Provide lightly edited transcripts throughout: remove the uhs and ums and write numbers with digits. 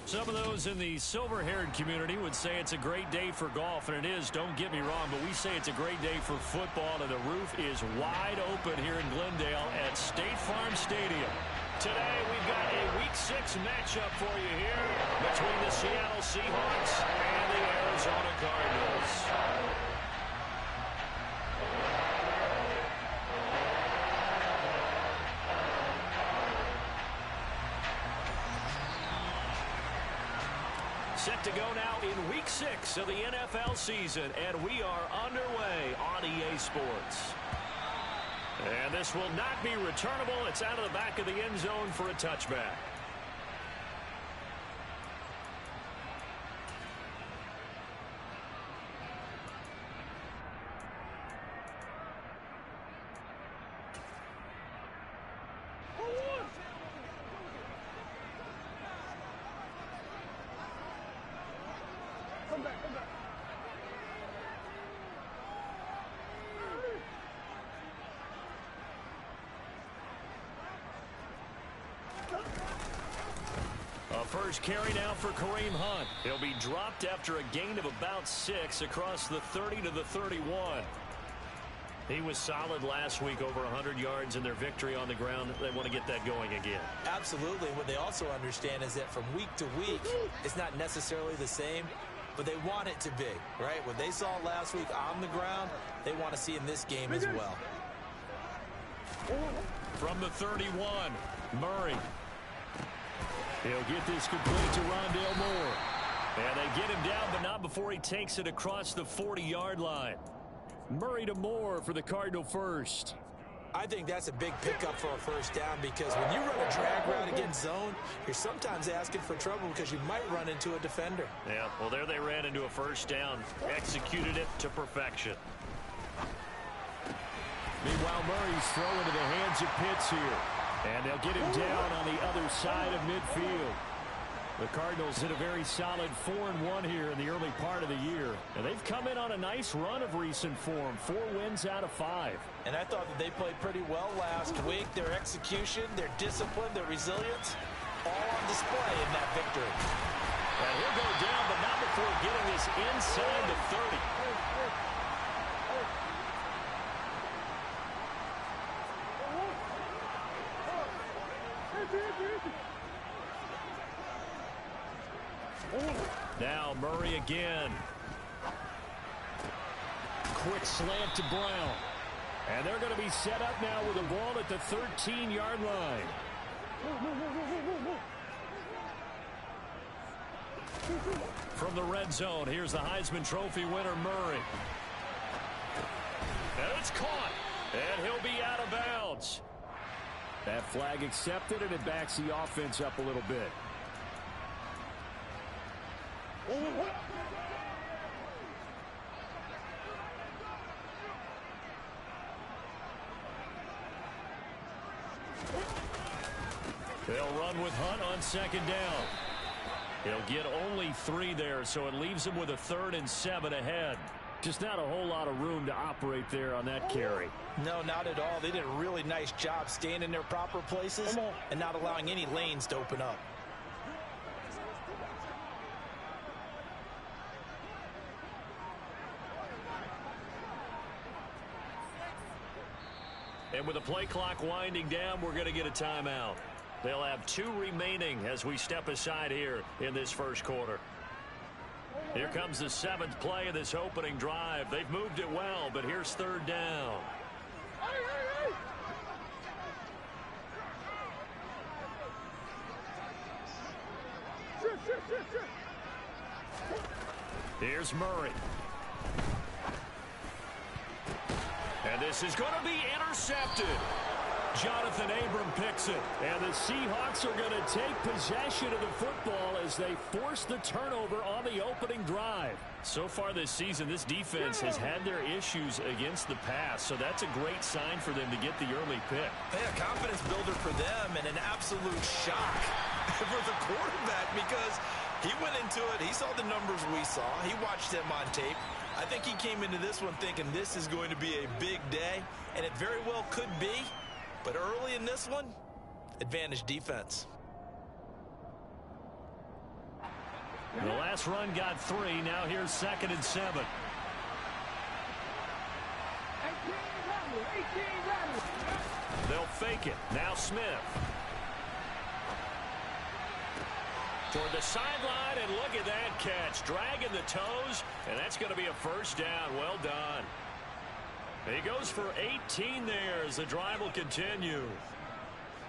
Some of those in the silver-haired community would say it's a great day for golf, and it is, don't get me wrong, but we say it's a great day for football, and the roof is wide open here in Glendale at State Farm Stadium. Today, we've got a Week 6 matchup for you here between the Seattle Seahawks and the Arizona Cardinals. Set to go now in Week 6 of the NFL season, and we are underway on EA Sports. And this will not be returnable. It's out of the back of the end zone for a touchback. First carry now for Kareem Hunt. He'll be dropped after a gain of about 6 across the 30 to the 31. He was solid last week, over 100 yards in their victory on the ground. They want to get that going again. Absolutely. What they also understand is that from week to week, it's not necessarily the same, but they want it to be, right? What they saw last week on the ground, they want to see in this game as well. From the 31, Murray. He'll get this complete to Rondale Moore. And they get him down, but not before he takes it across the 40-yard line. Murray to Moore for the Cardinal first. I think that's a big pickup for a first down, because when you run a drag route against zone, you're sometimes asking for trouble because you might run into a defender. Yeah, well, there they ran into a first down, executed it to perfection. Meanwhile, Murray's throw into the hands of Pitts here. And they'll get him down on the other side of midfield. The Cardinals hit a very solid 4-1 here in the early part of the year. And they've come in on a nice run of recent form. 4 wins out of 5. And I thought that they played pretty well last week. Their execution, their discipline, their resilience, all on display in that victory. And he'll go down, but not before getting this inside the 30. Now Murray again. Quick slant to Brown. And they're going to be set up now with a ball at the 13-yard line. From the red zone, here's the Heisman Trophy winner, Murray. And it's caught. And he'll be out of bounds. That flag accepted, and it backs the offense up a little bit. They'll run with Hunt on second down. He'll get only 3 there, so it leaves him with a 3rd and 7 ahead. Just not a whole lot of room to operate there on that carry. No, not at all. They did a really nice job staying in their proper places and not allowing any lanes to open up. And with the play clock winding down, we're going to get a timeout. They'll have 2 remaining as we step aside here in this first quarter. Here comes the 7th play of this opening drive. They've moved it well, but here's 3rd down. Here's Murray. And this is going to be intercepted. Jonathan Abram picks it. And the Seahawks are going to take possession of the football as they force the turnover on the opening drive. So far this season, this defense has had their issues against the pass, so that's a great sign for them to get the early pick. Yeah, confidence builder for them, and an absolute shock for the quarterback, because he went into it, he saw the numbers we saw, he watched them on tape. I think he came into this one thinking this is going to be a big day, and it very well could be. But early in this one, advantage defense. The last run got 3. Now here's 2nd and 7. They'll fake it. Now Smith. Toward the sideline, and look at that catch. Dragging the toes, and that's going to be a first down. Well done. He goes for 18 there as the drive will continue.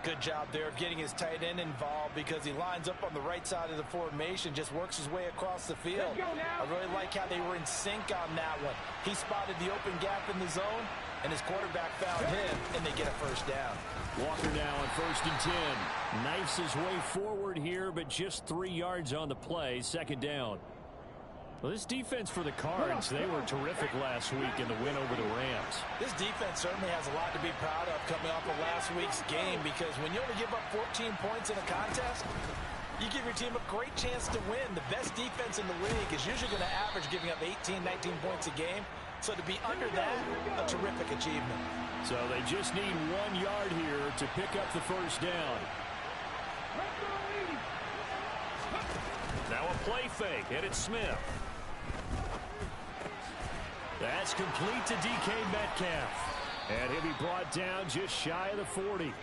Good job there of getting his tight end involved because he lines up on the right side of the formation, just works his way across the field. I really like how they were in sync on that one. He spotted the open gap in the zone, and his quarterback found him, and they get a first down. Walker now on 1st and 10. Knifes his way forward here, but just 3 yards on the play. 2nd down. Well, this defense for the Cards, they were terrific last week in the win over the Rams. This defense certainly has a lot to be proud of coming off of last week's game because when you only give up 14 points in a contest, you give your team a great chance to win. The best defense in the league is usually going to average giving up 18, 19 points a game. So to be under that, a terrific achievement. So they just need 1 yard here to pick up the first down. Now a play fake, and it's Smith. That's complete to DK Metcalf. And he'll be brought down just shy of the 40.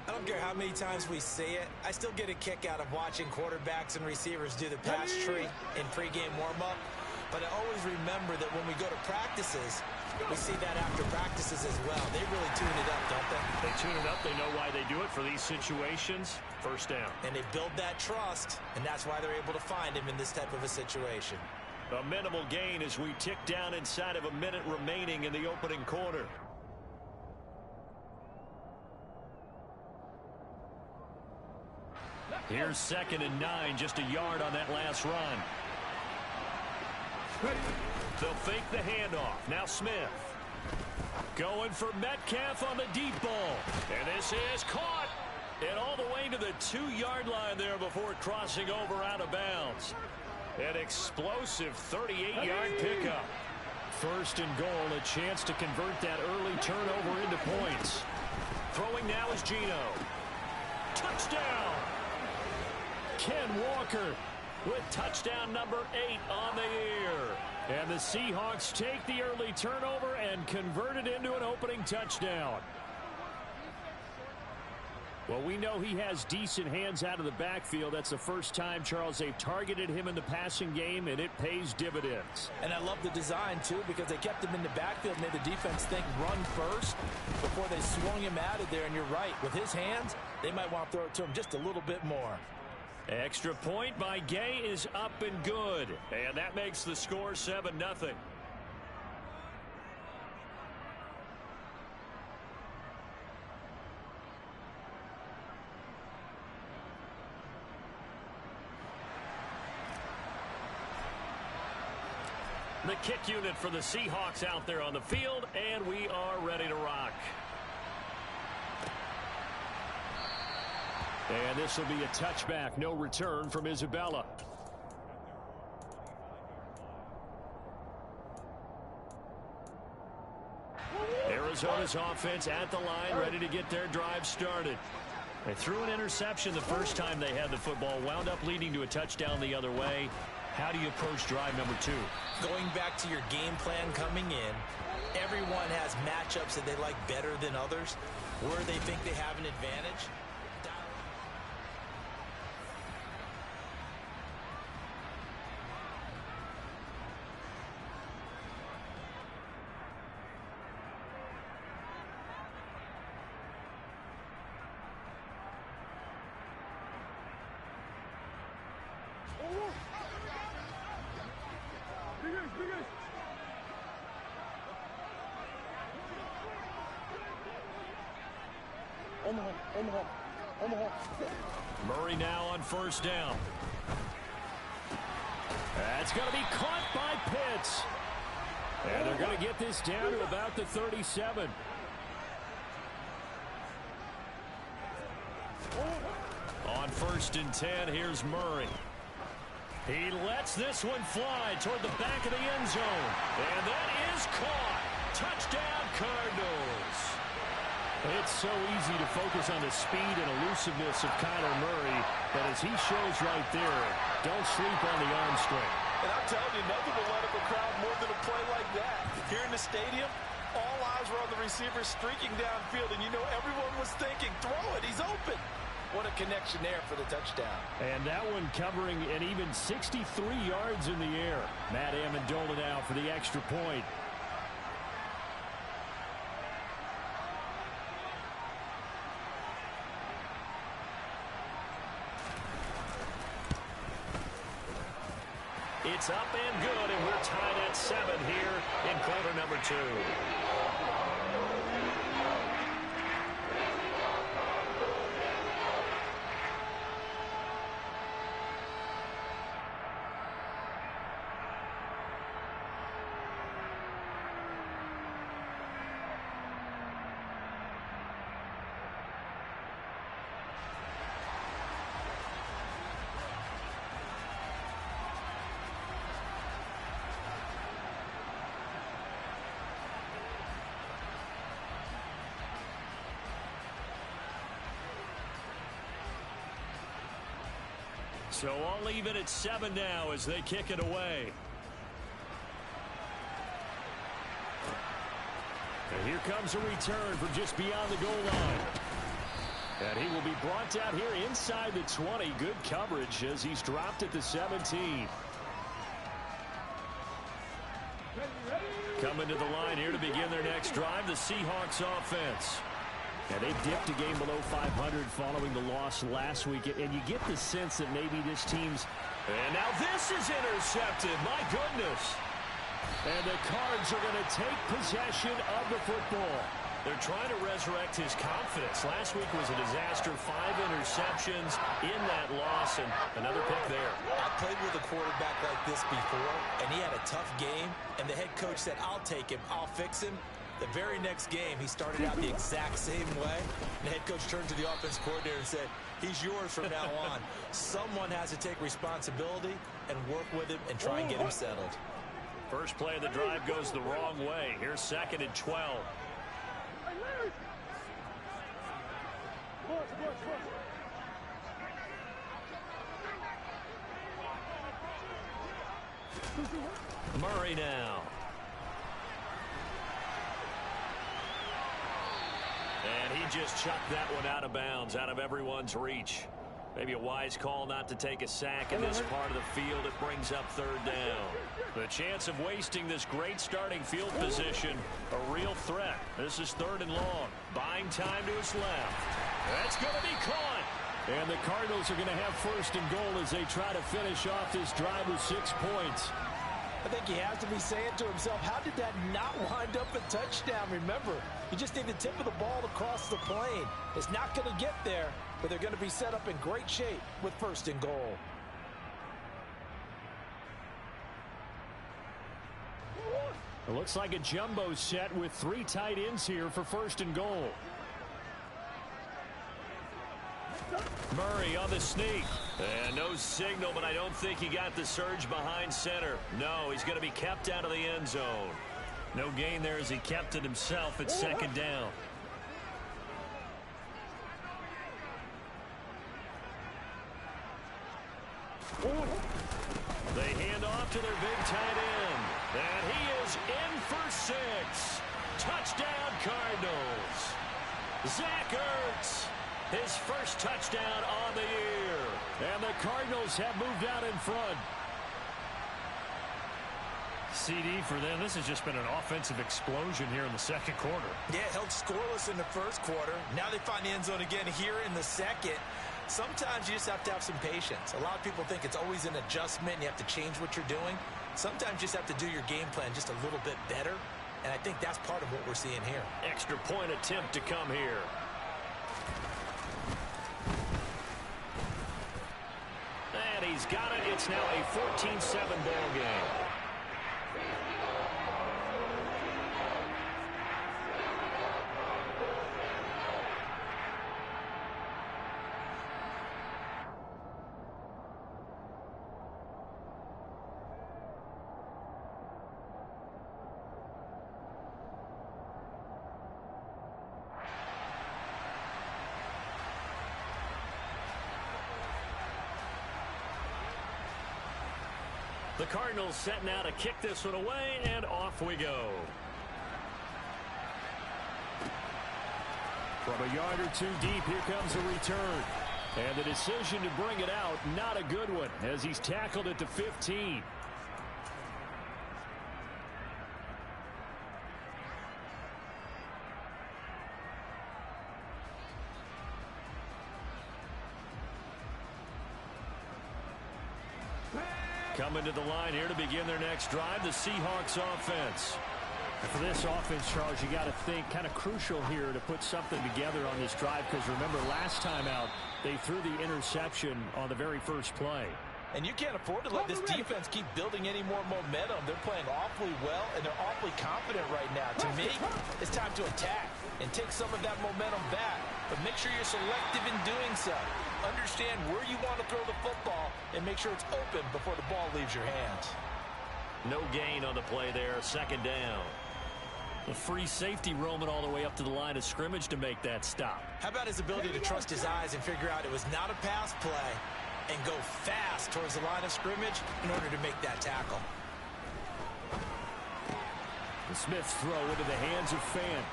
I don't care how many times we say it, I still get a kick out of watching quarterbacks and receivers do the pass tree in pregame warm-up. But I always remember that when we go to practices, we see that after practices as well. They really tune it up, don't they? They tune it up. They know why they do it for these situations. First down. And they build that trust, and that's why they're able to find him in this type of a situation. A minimal gain as we tick down inside of a minute remaining in the opening quarter. Here's 2nd and 9, just a yard on that last run. They'll fake the handoff. Now Smith. Going for Metcalf on the deep ball. And this is caught. And all the way to the 2-yard line there before crossing over out of bounds. An explosive 38-yard pickup. 1st and goal, a chance to convert that early turnover into points. Throwing now is Geno. Touchdown! Ken Walker with touchdown number 8 on the year. And the Seahawks take the early turnover and convert it into an opening touchdown. Well, we know he has decent hands out of the backfield. That's the first time, Charles, they've targeted him in the passing game, and it pays dividends. And I love the design, too, because they kept him in the backfield, made the defense think run first before they swung him out of there. And you're right, with his hands, they might want to throw it to him just a little bit more. Extra point by Gay is up and good. And that makes the score 7-0. The kick unit for the Seahawks out there on the field, and we are ready to rock. And this will be a touchback. No return from Isabella. Arizona's offense at the line, ready to get their drive started. They threw an interception the first time they had the football, wound up leading to a touchdown the other way. How do you approach drive number 2? Going back to your game plan coming in, everyone has matchups that they like better than others, where they think they have an advantage. Murray now on first down. That's going to be caught by Pitts. And they're going to get this down to about the 37. On 1st and 10, here's Murray. He lets this one fly toward the back of the end zone. And that is caught. Touchdown, Cardinals. It's so easy to focus on the speed and elusiveness of Kyler Murray, but as he shows right there, don't sleep on the arm strength. And I'm telling you, nothing will let up a crowd more than a play like that. Here in the stadium, all eyes were on the receiver streaking downfield, and you know everyone was thinking, throw it, he's open. What a connection there for the touchdown. And that one covering an even 63 yards in the air. Matt Amendola now for the extra point. It's up and good, and we're tied at 7 here in quarter number 2. So I'll leave it at 7 now as they kick it away. And here comes a return from just beyond the goal line. And he will be brought down here inside the 20. Good coverage as he's dropped at the 17. Coming to the line here to begin their next drive, the Seahawks offense. Yeah, they dipped a game below 500 following the loss last week, and you get the sense that maybe this team's... And now this is intercepted, my goodness. And the Cards are going to take possession of the football. They're trying to resurrect his confidence. Last week was a disaster, 5 interceptions in that loss, and another pick there. I played with a quarterback like this before, and he had a tough game, and the head coach said, I'll take him, I'll fix him. The very next game, he started out the exact same way. The head coach turned to the offense coordinator and said, he's yours from now on. Someone has to take responsibility and work with him and try and get him settled. First play of the drive goes the wrong way. Here's 2nd and 12. Murray now. And he just chucked that one out of bounds, out of everyone's reach. Maybe a wise call not to take a sack in this part of the field. It brings up 3rd down. The chance of wasting this great starting field position, a real threat. This is 3rd and long. Buying time to his left. That's going to be caught. And the Cardinals are going to have 1st and goal as they try to finish off this drive with 6 points. I think he has to be saying to himself, how did that not wind up a touchdown? Remember, you just need the tip of the ball to cross the plane. It's not going to get there, but they're going to be set up in great shape with 1st and goal. It looks like a jumbo set with 3 tight ends here for 1st and goal. Murray on the sneak. And no signal, but I don't think he got the surge behind center. No, he's going to be kept out of the end zone. No gain there as he kept it himself at 2nd down. They hand off to their big tight end. And he is in for 6. Touchdown, Cardinals. Zach Ertz. His first touchdown on the year. And the Cardinals have moved out in front. CD for them. This has just been an offensive explosion here in the 2nd quarter. Yeah, held scoreless in the 1st quarter. Now they find the end zone again here in the 2nd. Sometimes you just have to have some patience. A lot of people think it's always an adjustment. You have to change what you're doing. Sometimes you just have to do your game plan just a little bit better. And I think that's part of what we're seeing here. Extra point attempt to come here. And he's got it. It's now a 14-7 ball game. The Cardinals setting out to kick this one away, and off we go. From a yard or two deep, here comes a return. And the decision to bring it out, not a good one, as he's tackled at the 15. Coming to the line here to begin their next drive, the Seahawks offense. And for this offense, Charles, you got to think kind of crucial here to put something together on this drive, because remember last time out they threw the interception on the very first play. And you can't afford to let this defense keep building any more momentum. They're playing awfully well, and they're awfully confident right now. To me, it's time to attack and take some of that momentum back. But make sure you're selective in doing so. Understand where you want to throw the football and make sure it's open before the ball leaves your hands. No gain on the play there, second down. The free safety roaming all the way up to the line of scrimmage to make that stop. How about his ability to trust his eyes and figure out it was not a pass play and go fast towards the line of scrimmage in order to make that tackle. The Smith's throw into the hands of Fant.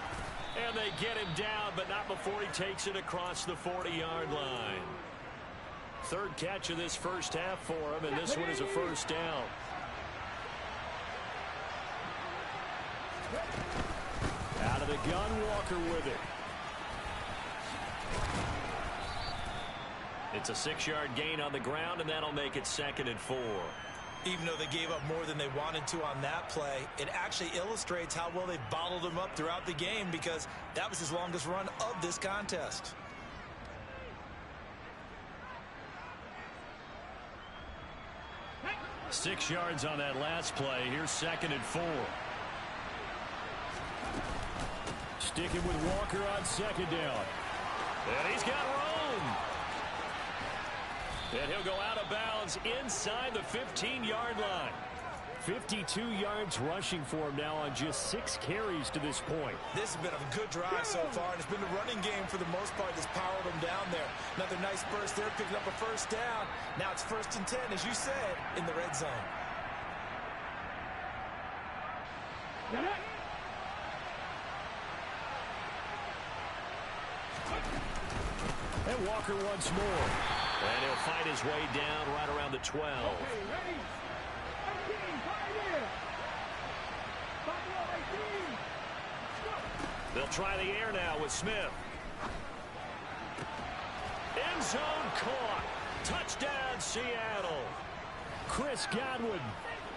And they get him down, but not before he takes it across the 40-yard line. Third catch of this first half for him, and this one is a first down. Out of the gun, Walker with it. It's a 6-yard gain on the ground, and that'll make it 2nd and 4. Even though they gave up more than they wanted to on that play, it actually illustrates how well they bottled him up throughout the game, because that was his longest run of this contest. Six yards on that last play. Here's 2nd and 4. Sticking with Walker on 2nd down. And he's got room. And he'll go out of bounds inside the 15-yard line. 52 yards rushing for him now on just 6 carries to this point. This has been a good drive so far, and it's been the running game for the most part that's powered him down there. Another nice burst there, picking up a first down. Now it's 1st and 10, as you said, in the red zone. And Walker once more. And he'll fight his way down right around the 12. They'll try the air now with Smith. End zone caught. Touchdown, Seattle. Chris Godwin.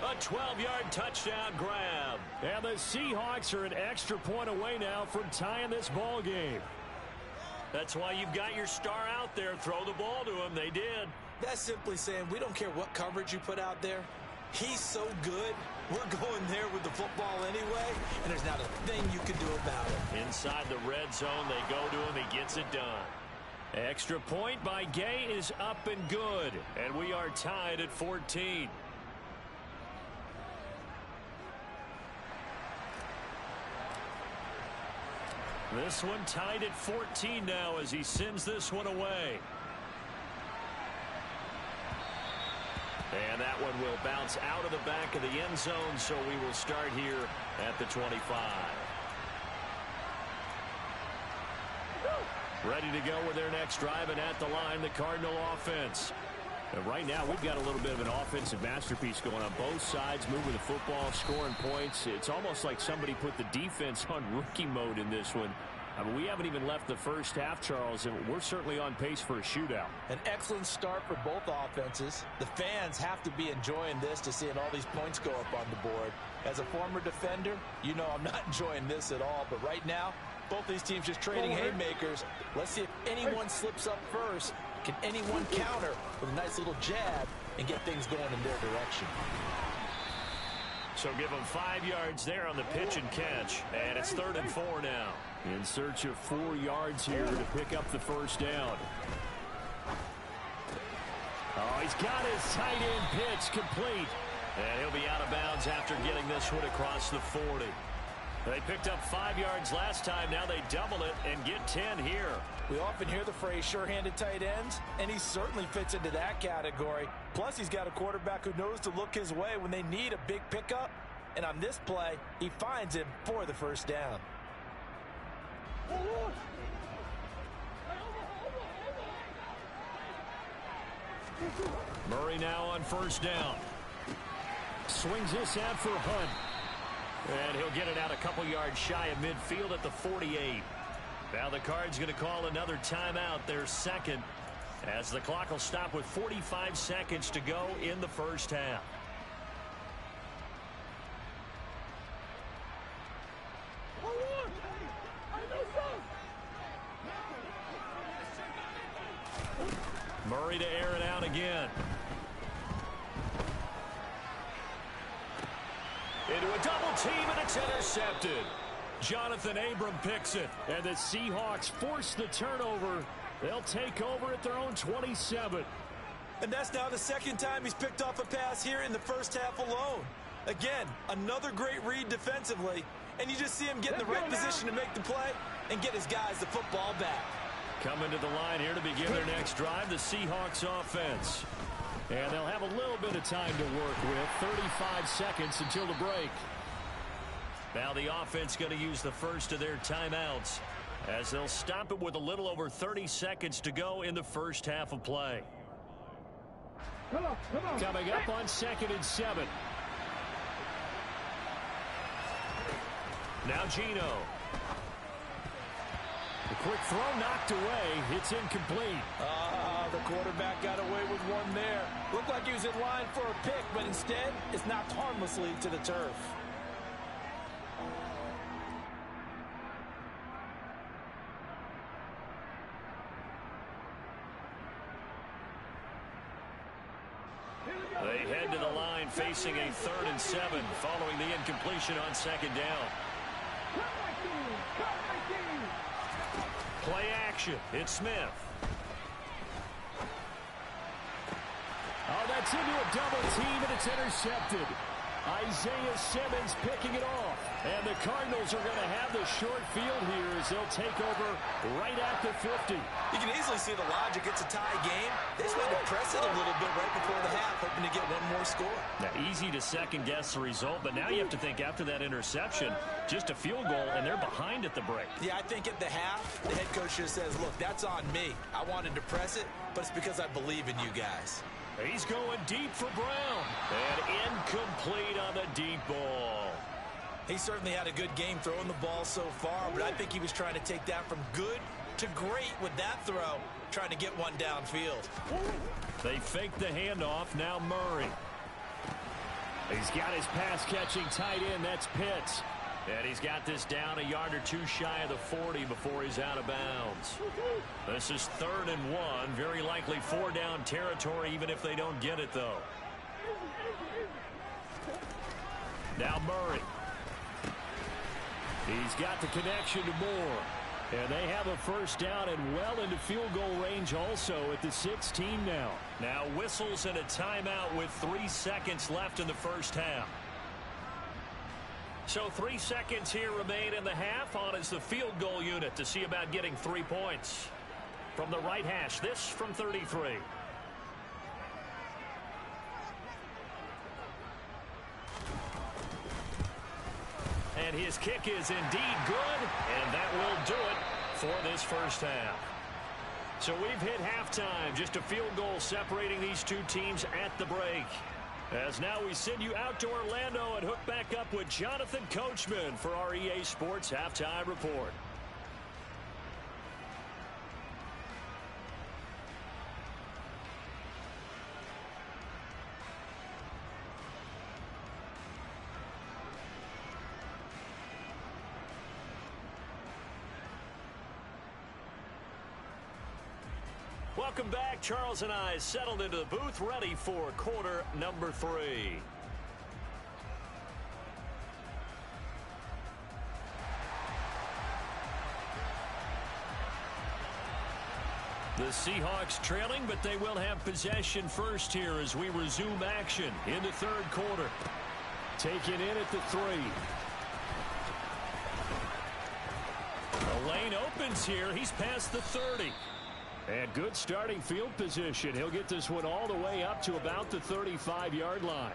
A 12-yard touchdown grab. And the Seahawks are an extra point away now from tying this ball game. That's why you've got your star out there. Throw the ball to him. They did. That's simply saying we don't care what coverage you put out there. He's so good. We're going there with the football anyway, and there's not a thing you can do about it. Inside the red zone, they go to him. He gets it done. Extra point by Gay is up and good, and we are tied at 14. This one tied at 14 now as he sends this one away. And that one will bounce out of the back of the end zone, so we will start here at the 25. Ready to go with their next drive, and at the line, the Cardinal offense. And right now, we've got a little bit of an offensive masterpiece going on. Both sides moving the football, scoring points. It's almost like somebody put the defense on rookie mode in this one. I mean, we haven't even left the first half, Charles, and we're certainly on pace for a shootout. An excellent start for both offenses. The fans have to be enjoying this to seeing all these points go up on the board. As a former defender, you know I'm not enjoying this at all. But right now, both these teams just trading haymakers. Let's see if anyone slips up first. Can anyone counter with a nice little jab and get things going in their direction? So give them 5 yards there on the pitch and catch. And it's 3rd and 4 now. In search of 4 yards here to pick up the first down. Oh, he's got his tight end pitch complete. And he'll be out of bounds after getting this one across the 40. They picked up 5 yards last time. Now they double it and get 10 here. We often hear the phrase sure-handed tight ends, and he certainly fits into that category. Plus, he's got a quarterback who knows to look his way when they need a big pickup. And on this play, he finds him for the first down. Murray now on first down. Swings this out for Hunt. And he'll get it out a couple yards shy of midfield at the 48. Now the Cards going to call another timeout, their second, as the clock will stop with 45 seconds to go in the first half. Murray to air it out again. Into a double team, and it's intercepted. Jonathan Abram picks it, and the Seahawks force the turnover. They'll take over at their own 27. And that's now the second time he's picked off a pass here in the first half alone. Again, another great read defensively, and you just see him get in the right position to make the play and get his guys the football back. Coming to the line here to begin their next drive, the Seahawks offense. And they'll have a little bit of time to work with, 35 seconds until the break. Now the offense going to use the first of their timeouts as they'll stop it with a little over 30 seconds to go in the first half of play. Coming up on 2nd and 7. Now Geno. The quick throw knocked away. It's incomplete. The quarterback got away with one there. Looked like he was in line for a pick, but instead it's knocked harmlessly to the turf. They head to the line facing a 3rd and 7 following the incompletion on 2nd down. Play action. It's Smith. Oh, that's into a double team, and it's intercepted. Isaiah Simmons picking it off. And the Cardinals are going to have the short field here as they'll take over right at the 50. You can easily see the logic. It's a tie game. They just want to press it a little bit right before the half, hoping to get one more score. Now, easy to second-guess the result, but now you have to think after that interception, just a field goal, and they're behind at the break. Yeah, I think at the half, the head coach just says, look, that's on me. I wanted to press it, but it's because I believe in you guys. He's going deep for Brown. And incomplete on the deep ball. He certainly had a good game throwing the ball so far, but I think he was trying to take that from good to great with that throw, trying to get one downfield. They fake the handoff. Now Murray. He's got his pass-catching tight end. That's Pitts. And he's got this down a yard or two shy of the 40 before he's out of bounds. This is 3rd and 1. Very likely 4-down territory, even if they don't get it, though. Now Murray. He's got the connection to Moore. And they have a first down and well into field goal range also at the 16 now. Now whistles and a timeout with 3 seconds left in the first half. So 3 seconds here remain in the half. On is the field goal unit to see about getting 3 points. From the right hash, this from 33. And his kick is indeed good, and that will do it for this first half. So we've hit halftime, just a field goal separating these two teams at the break. As now we send you out to Orlando and hook back up with Jonathan Coachman for our EA Sports Halftime Report. Welcome back. Charles and I settled into the booth, ready for quarter number 3. The Seahawks trailing, but they will have possession first here as we resume action in the 3rd quarter. Taken in at the 3. lane opens here. He's past the 30. And good starting field position. He'll get this one all the way up to about the 35-yard line.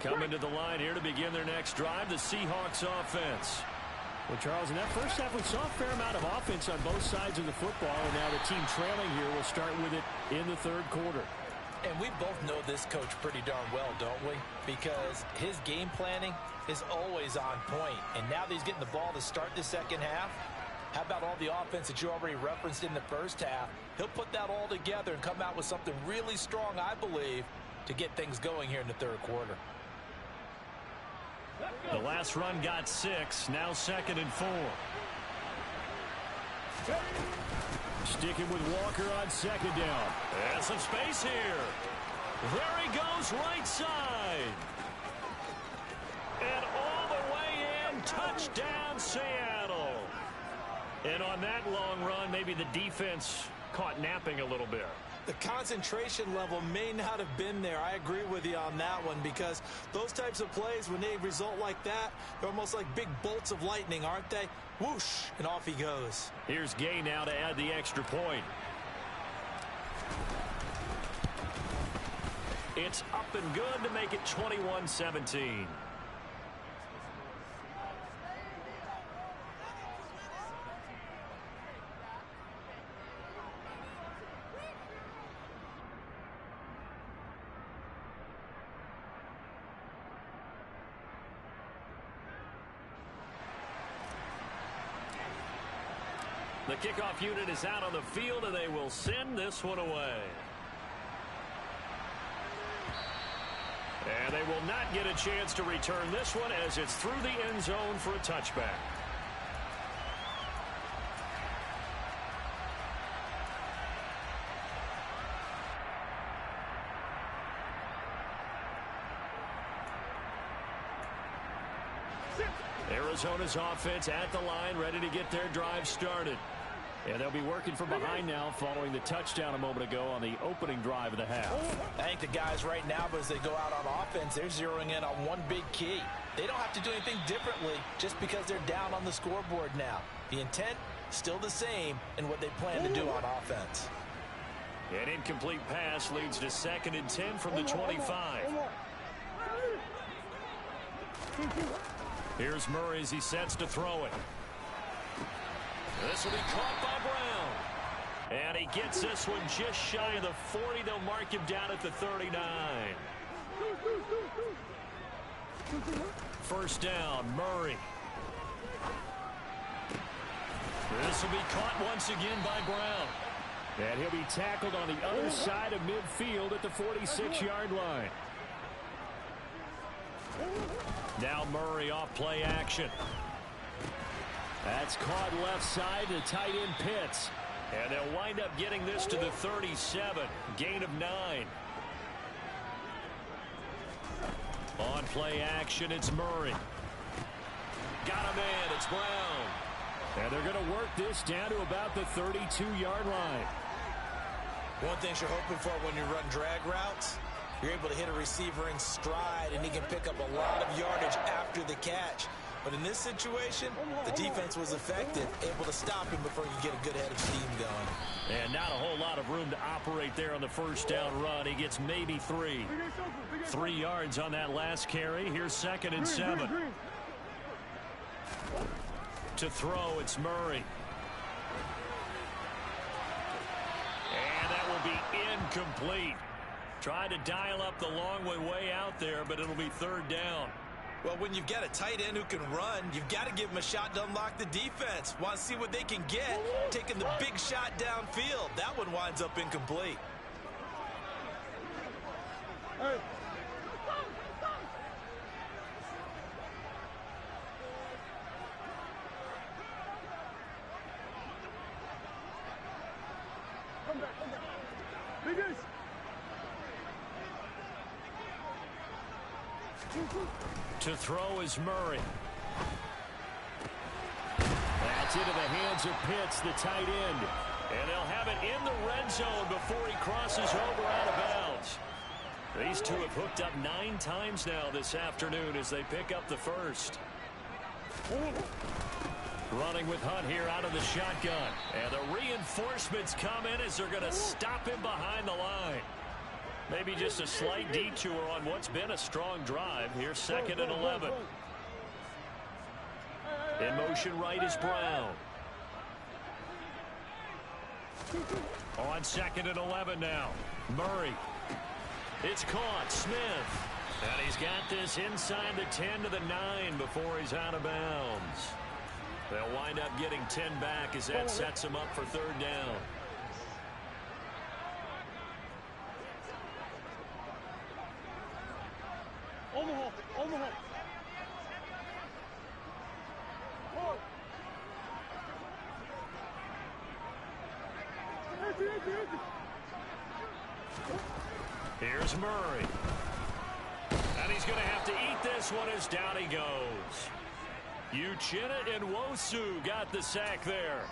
Coming to the line here to begin their next drive, the Seahawks offense. Well, Charles, in that first half, we saw a fair amount of offense on both sides of the football, and now the team trailing here will start with it in the third quarter. And we both know this coach pretty darn well, don't we? Because his game planning is always on point. And now that he's getting the ball to start the second half, how about all the offense that you already referenced in the first half? He'll put that all together and come out with something really strong, I believe, to get things going here in the third quarter. The last run got 6, now 2nd and 4. Sticking with Walker on 2nd down. And some space here. There he goes, right side. And all the way in, touchdown Seattle. And on that long run, maybe the defense caught napping a little bit. The concentration level may not have been there. I agree with you on that one, because those types of plays, when they result like that, they're almost like big bolts of lightning, aren't they? Whoosh, and off he goes. Here's Gay now to add the extra point. It's up and good to make it 21-17. The kickoff unit is out on the field, and they will send this one away. And they will not get a chance to return this one, as it's through the end zone for a touchback. Arizona's offense at the line, ready to get their drive started. And they'll be working from behind now following the touchdown a moment ago on the opening drive of the half. I think the guys right now, as they go out on offense, they're zeroing in on one big key. They don't have to do anything differently just because they're down on the scoreboard now. The intent, still the same in what they plan to do on offense. An incomplete pass leads to 2nd and 10 from the 25. Here's Murray as he sets to throw it. This will be caught by Brown. And he gets this one just shy of the 40. They'll mark him down at the 39. First down, Murray. This will be caught once again by Brown. And he'll be tackled on the other side of midfield at the 46-yard line. Now Murray off play action. That's caught left side to tight end Pitts. And they'll wind up getting this to the 37. Gain of 9. On play action, it's Murray. Got him in, it's Brown. And they're going to work this down to about the 32-yard line. One thing you're hoping for when you run drag routes, you're able to hit a receiver in stride, and he can pick up a lot of yardage after the catch. But in this situation, the defense was effective, able to stop him before you get a good head of steam going. And not a whole lot of room to operate there on the first down run. He gets maybe 3. 3 yards on that last carry. Here's 2nd and 7. To throw, it's Murray. And that will be incomplete. Tried to dial up the long way out there, but it'll be 3rd down. Well, when you've got a tight end who can run, you've got to give him a shot to unlock the defense. Want to see what they can get, taking the big shot downfield. That one winds up incomplete. Hey. Come back. Biggest. To throw is Murray. That's into the hands of Pitts, the tight end. And they'll have it in the red zone before he crosses over out of bounds. These two have hooked up 9 times now this afternoon as they pick up the first. Running with Hunt here out of the shotgun. And the reinforcements come in as they're going to stop him behind the line. Maybe just a slight detour on what's been a strong drive. Here's 2nd and 11. In motion right is Brown. On 2nd and 11 now. Murray. It's caught. Smith. And he's got this inside the 10 to the 9 before he's out of bounds. They'll wind up getting 10 back as that sets him up for 3rd down. Omaha, Omaha. Here's Murray. And he's going to have to eat this one as down he goes. Uchenna Nwosu got the sack there.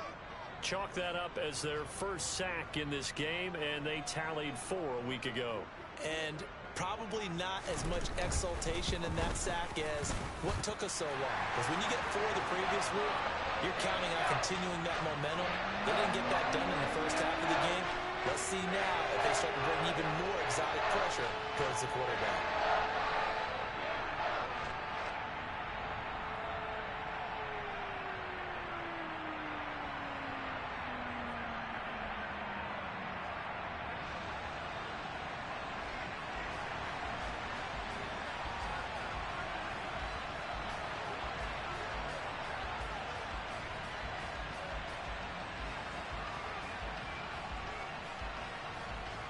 Chalk that up as their first sack in this game, and they tallied 4 a week ago. And probably not as much exultation in that sack as what took us so long. Because when you get 4 the previous week, you're counting on continuing that momentum. They didn't get that done in the first half of the game. Let's see now if they start to bring even more exotic pressure towards the quarterback.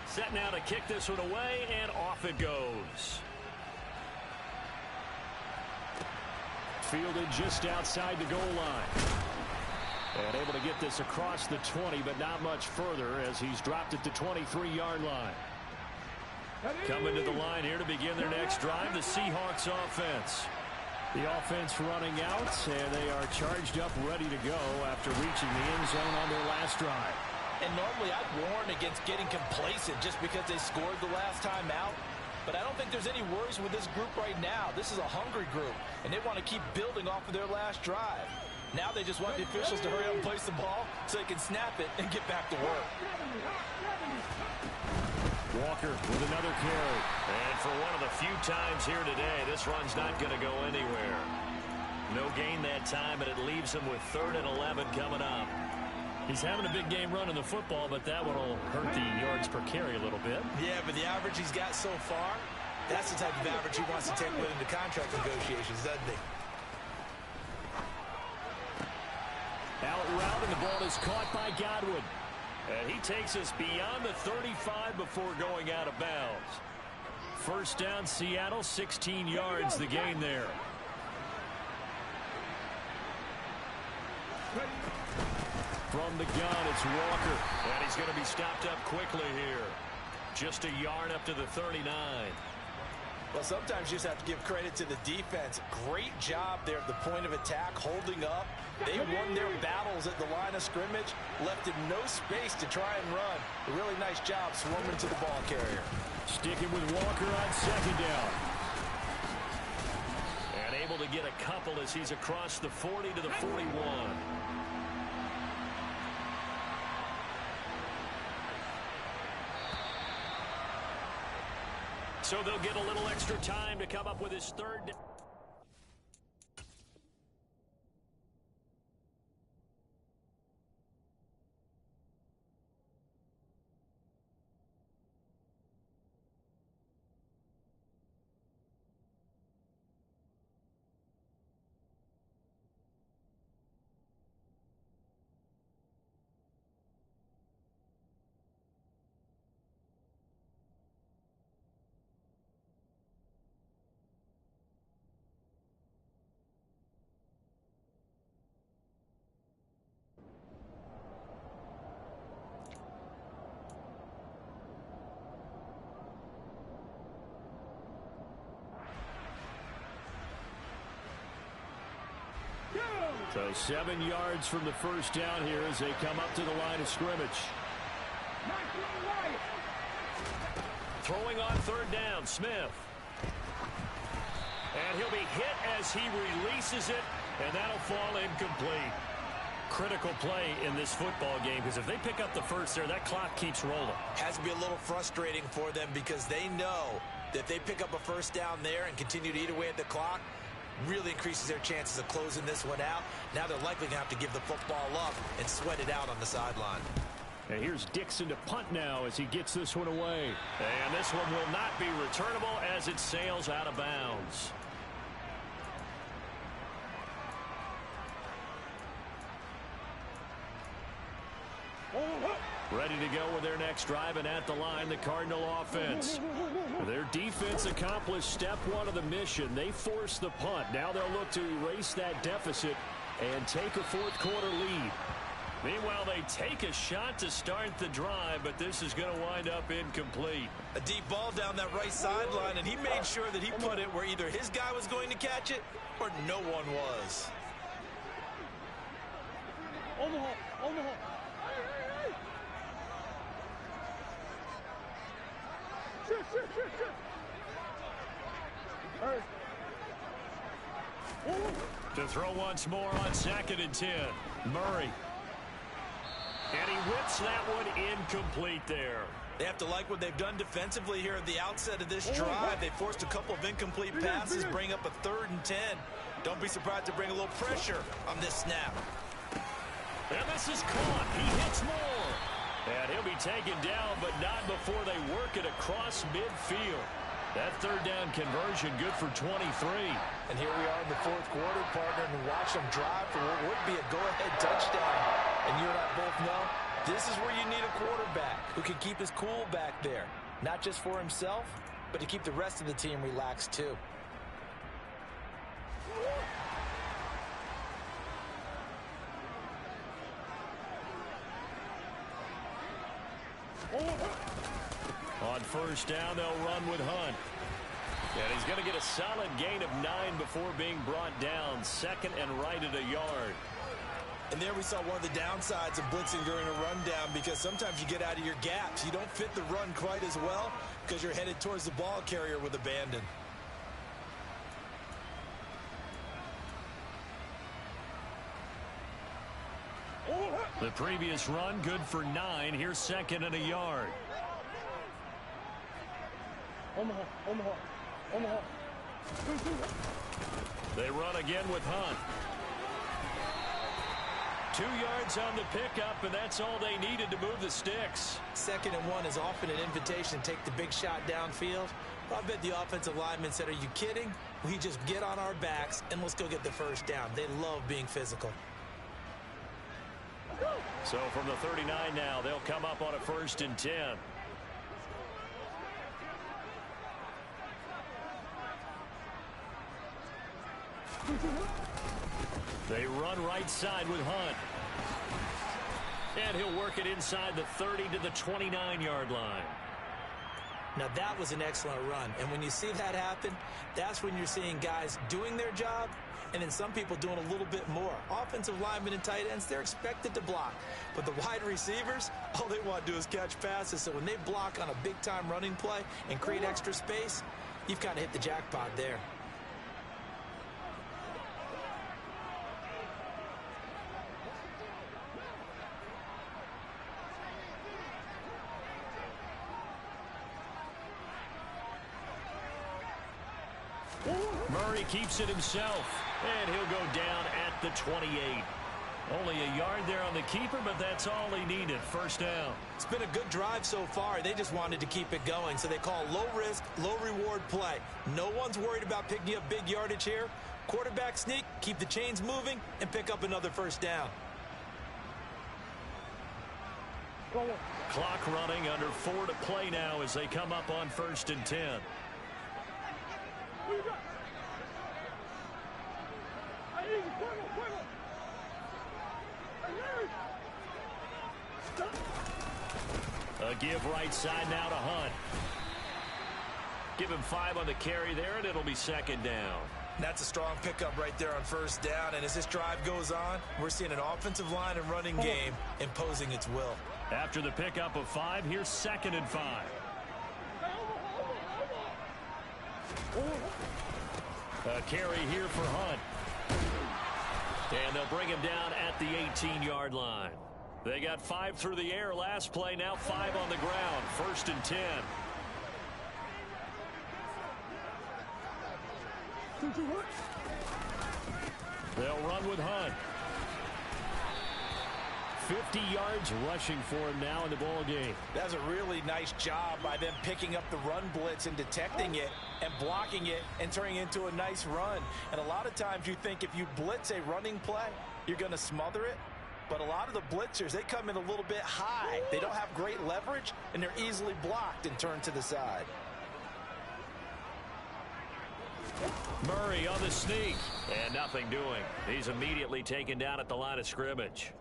Set now to kick this one away, and off it goes. Fielded just outside the goal line. And able to get this across the 20, but not much further as he's dropped it to 23-yard line. Coming to the line here to begin their next drive, the Seahawks offense. The offense running out, and they are charged up, ready to go after reaching the end zone on their last drive. And normally I'd warn against getting complacent just because they scored the last time out. But I don't think there's any worries with this group right now. This is a hungry group, and they want to keep building off of their last drive. Now they just want the officials to hurry up and place the ball so they can snap it and get back to work. Walker with another carry. And for one of the few times here today, this run's not going to go anywhere. No gain that time, and it leaves him with 3rd and 11 coming up. He's having a big game running the football, but that one will hurt the yards per carry a little bit. Yeah, but the average he's got so far, that's the type of average he wants to take with him to contract negotiations, doesn't he? Out route, and the ball is caught by Godwin. And he takes us beyond the 35 before going out of bounds. First down, Seattle, 16 yards the gain there. From the gun, it's Walker. And he's going to be stopped up quickly here. Just a yard up to the 39. Well, sometimes you just have to give credit to the defense. Great job there at the point of attack, holding up. They won their battles at the line of scrimmage, left him no space to try and run. A really nice job swarming to the ball carrier. Sticking with Walker on 2nd down. And able to get a couple as he's across the 40 to the 41. So they'll get a little extra time to come up with his 3rd down. So 7 yards from the first down here as they come up to the line of scrimmage. Throwing on third down, Smith. And he'll be hit as he releases it, and that'll fall incomplete. Critical play in this football game, because if they pick up the first there, that clock keeps rolling. Has to be a little frustrating for them because they know that if they pick up a first down there and continue to eat away at the clock, really increases their chances of closing this one out. Now they're likely going to have to give the football up and sweat it out on the sideline. And here's Dixon to punt now as he gets this one away. And this one will not be returnable as it sails out of bounds. Ready to go with their next drive, and at the line, the Cardinal offense. Their defense accomplished step one of the mission. They forced the punt. Now they'll look to erase that deficit and take a fourth quarter lead. Meanwhile, they take a shot to start the drive, but this is going to wind up incomplete. A deep ball down that right sideline, and he made sure that he put it where either his guy was going to catch it or no one was. Omaha, Omaha. To throw once more on 2nd and 10. Murray. And he whips that one incomplete there. They have to like what they've done defensively here at the outset of this drive. They forced a couple of incomplete passes, bring up a 3rd and 10. Don't be surprised to bring a little pressure on this snap. And this is caught. He hits more. And he'll be taken down, but not before they work it across midfield. That 3rd down conversion good for 23. And here we are in the 4th quarter, partner, and watch them drive for what would be a go-ahead touchdown. And you and I both know this is where you need a quarterback who can keep his cool back there. Not just for himself, but to keep the rest of the team relaxed too. On 1st down, they'll run with Hunt. And he's going to get a solid gain of 9 before being brought down. 2nd and right at a yard. And there we saw one of the downsides of blitzing during a rundown, because sometimes you get out of your gaps. You don't fit the run quite as well because you're headed towards the ball carrier with abandon. The previous run good for 9. Here's 2nd and a yard. Omaha, Omaha, Omaha. They run again with Hunt. 2 yards on the pickup, and that's all they needed to move the sticks. 2nd and 1 is often an invitation to take the big shot downfield. I bet the offensive linemen said, are you kidding? We just get on our backs and let's go get the 1st down. They love being physical. So from the 39 now, they'll come up on a 1st and 10. They run right side with Hunt. And he'll work it inside the 30 to the 29-yard line. Now that was an excellent run. And when you see that happen, that's when you're seeing guys doing their job and then some people doing a little bit more. Offensive linemen and tight ends, they're expected to block. But the wide receivers, all they want to do is catch passes. So when they block on a big-time running play and create extra space, you've kind of hit the jackpot there. Murray keeps it himself, and he'll go down at the 28. Only a yard there on the keeper, but that's all he needed. 1st down. It's been a good drive so far. They just wanted to keep it going, so they call low-risk, low-reward play. No one's worried about picking up big yardage here. Quarterback sneak, keep the chains moving, and pick up another 1st down. Clock running, under 4 to play now as they come up on 1st and 10. A give right side now to Hunt. Give him 5 on the carry there, and it'll be 2nd down. That's a strong pickup right there on 1st down. And as this drive goes on, we're seeing an offensive line and running game imposing its will. After the pickup of 5, here's 2nd and 5. A carry here for Hunt. And they'll bring him down at the 18-yard line. They got 5 through the air last play, now 5 on the ground. 1st and 10. They'll run with Hunt. 50 yards rushing for him now in the ball game. That's a really nice job by them picking up the run blitz and detecting it and blocking it and turning it into a nice run. And a lot of times you think if you blitz a running play, you're going to smother it. But a lot of the blitzers, they come in a little bit high. They don't have great leverage, and they're easily blocked and turned to the side. Murray on the sneak, and nothing doing. He's immediately taken down at the line of scrimmage.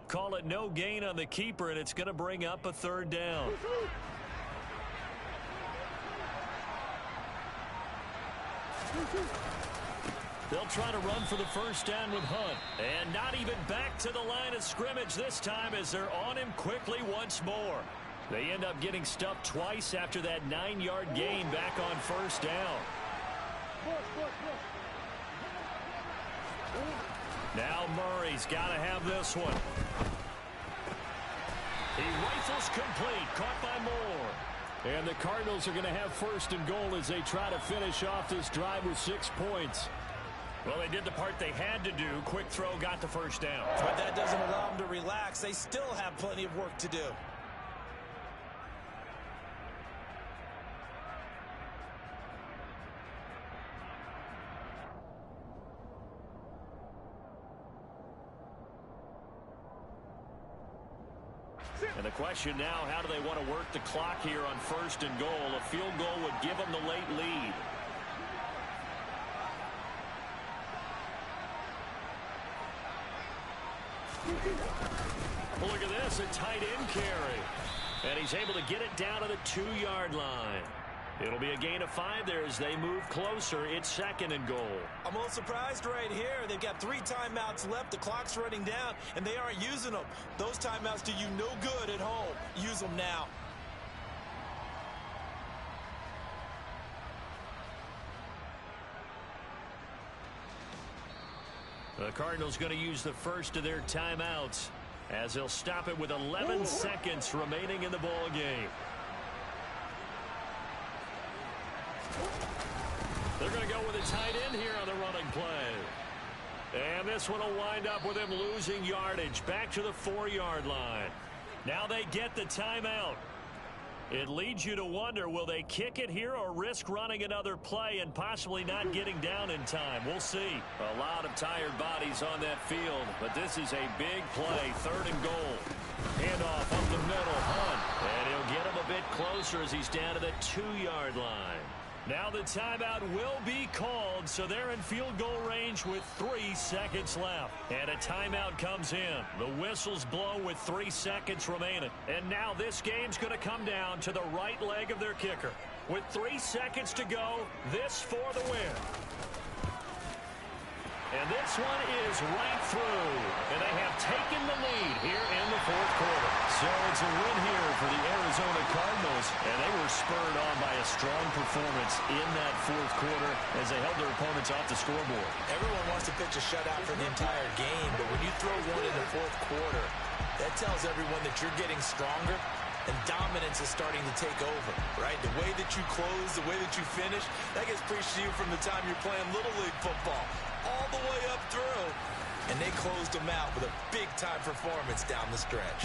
Call it no gain on the keeper, and it's going to bring up a 3rd down. They'll try to run for the 1st down with Hunt. And not even back to the line of scrimmage this time as they're on him quickly once more. They end up getting stuffed twice after that 9-yard gain back on 1st down. Now Murray's got to have this one. He rifles complete, caught by Moore. And the Cardinals are going to have 1st and goal as they try to finish off this drive with 6 points. Well, they did the part they had to do. Quick throw got the 1st down. But that doesn't allow them to relax. They still have plenty of work to do. And the question now, how do they want to work the clock here on 1st and goal? A field goal would give them the late lead. Look at this, a tight end carry. And he's able to get it down to the 2-yard line. It'll be a gain of 5 there as they move closer. It's 2nd and goal. I'm a little surprised right here. They've got 3 timeouts left. The clock's running down, and they aren't using them. Those timeouts do you no good at home. Use them now. The Cardinals going to use the first of their timeouts as they'll stop it with 11 seconds remaining in the ball game. They're going to go with a tight end here on the running play. And this one will wind up with him losing yardage back to the 4-yard line. Now they get the timeout. It leads you to wonder, will they kick it here or risk running another play and possibly not getting down in time? We'll see. A lot of tired bodies on that field, but this is a big play. 3rd and goal. Handoff up the middle, Hunt. And he'll get him a bit closer as he's down to the 2-yard line. Now the timeout will be called, so they're in field goal range with 3 seconds left. And a timeout comes in. The whistles blow with 3 seconds remaining. And now this game's going to come down to the right leg of their kicker. With 3 seconds to go, this for the win. And this one is right through. And they have taken the lead here in the 4th quarter. So it's a win here for the Arizona Cardinals. And they were spurred on by a strong performance in that 4th quarter as they held their opponents off the scoreboard. Everyone wants to pitch a shutout for the entire game, but when you throw one in the 4th quarter, that tells everyone that you're getting stronger and dominance is starting to take over, right? The way that you close, the way that you finish, that gets preached to you from the time you're playing Little League football all the way up through. And they closed them out with a big-time performance down the stretch.